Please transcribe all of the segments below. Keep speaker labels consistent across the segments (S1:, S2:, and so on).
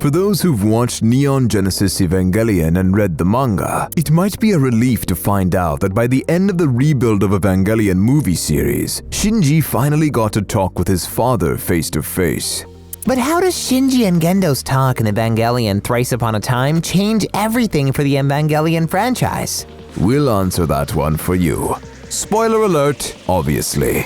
S1: For those who've watched Neon Genesis Evangelion and read the manga, it might be a relief to find out that by the end of the Rebuild of Evangelion movie series, Shinji finally got to talk with his father face to face.
S2: But how does Shinji and Gendo's talk in Evangelion Thrice Upon a Time change everything for the Evangelion franchise?
S1: We'll answer that one for you. Spoiler alert, obviously.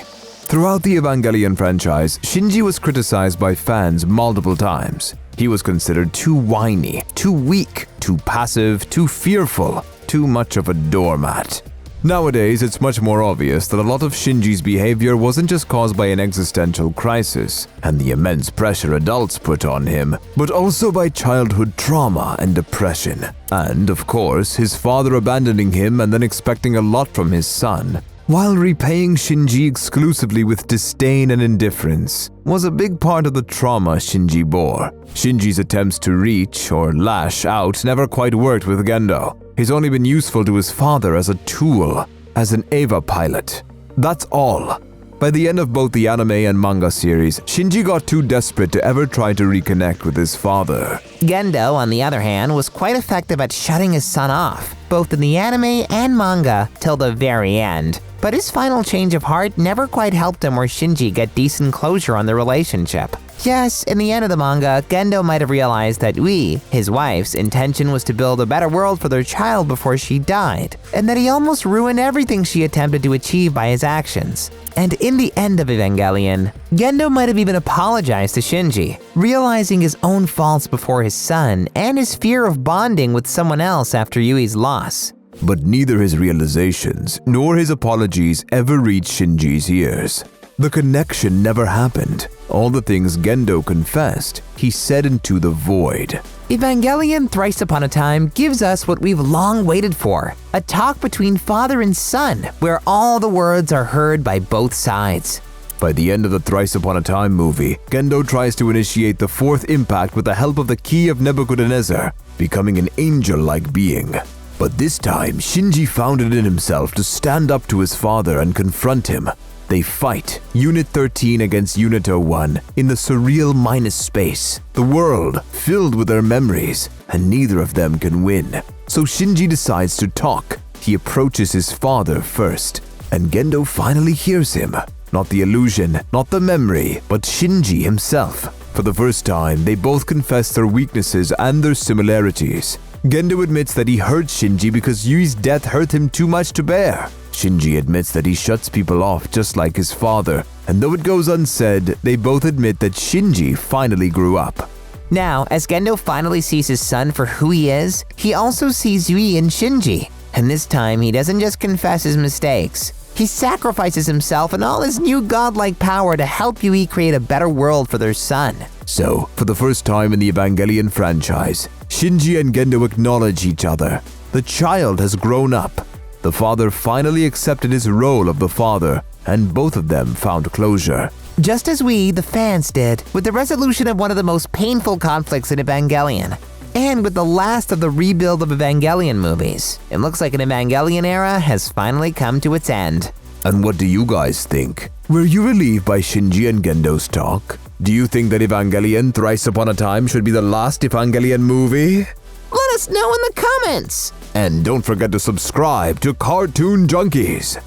S1: Throughout the Evangelion franchise, Shinji was criticized by fans multiple times. He was considered too whiny, too weak, too passive, too fearful, too much of a doormat. Nowadays, it's much more obvious that a lot of Shinji's behavior wasn't just caused by an existential crisis and the immense pressure adults put on him, but also by childhood trauma and depression. And, of course, his father abandoning him and then expecting a lot from his son, while repaying Shinji exclusively with disdain and indifference, was a big part of the trauma Shinji bore. Shinji's attempts to reach or lash out never quite worked with Gendo. He's only been useful to his father as a tool, as an Eva pilot. That's all. By the end of both the anime and manga series, Shinji got too desperate to ever try to reconnect with his father.
S2: Gendo, on the other hand, was quite effective at shutting his son off, both in the anime and manga, till the very end. But his final change of heart never quite helped him or Shinji get decent closure on the relationship. Yes, in the end of the manga, Gendo might have realized that his wife's intention was to build a better world for their child before she died, and that he almost ruined everything she attempted to achieve by his actions. And in the end of Evangelion, Gendo might have even apologized to Shinji, realizing his own faults before his son and his fear of bonding with someone else after Yui's loss.
S1: But neither his realizations nor his apologies ever reached Shinji's ears. The connection never happened. All the things Gendo confessed, he said into the void.
S2: Evangelion Thrice Upon a Time gives us what we've long waited for, a talk between father and son, where all the words are heard by both sides.
S1: By the end of the Thrice Upon a Time movie, Gendo tries to initiate the fourth impact with the help of the Key of Nebuchadnezzar, becoming an angel-like being. But this time, Shinji found it in himself to stand up to his father and confront him. They fight, Unit 13 against Unit 01, in the surreal minus space, the world filled with their memories, and neither of them can win. So Shinji decides to talk. He approaches his father first, and Gendo finally hears him. Not the illusion, not the memory, but Shinji himself. For the first time, they both confess their weaknesses and their similarities. Gendo admits that he hurt Shinji because Yui's death hurt him too much to bear. Shinji admits that he shuts people off just like his father, and though it goes unsaid, they both admit that Shinji finally grew up.
S2: Now, as Gendo finally sees his son for who he is, he also sees Yui in Shinji. And this time, he doesn't just confess his mistakes. He sacrifices himself and all his new godlike power to help Yui create a better world for their son.
S1: So, for the first time in the Evangelion franchise, Shinji and Gendo acknowledge each other. The child has grown up. The father finally accepted his role of the father, and both of them found closure.
S2: Just as we, the fans, did with the resolution of one of the most painful conflicts in Evangelion. And with the last of the Rebuild of Evangelion movies, it looks like an Evangelion era has finally come to its end.
S1: And what do you guys think? Were you relieved by Shinji and Gendo's talk? Do you think that Evangelion Thrice Upon a Time should be the last Evangelion movie?
S2: Let us know in the comments!
S1: And don't forget to subscribe to Cartoon Junkies.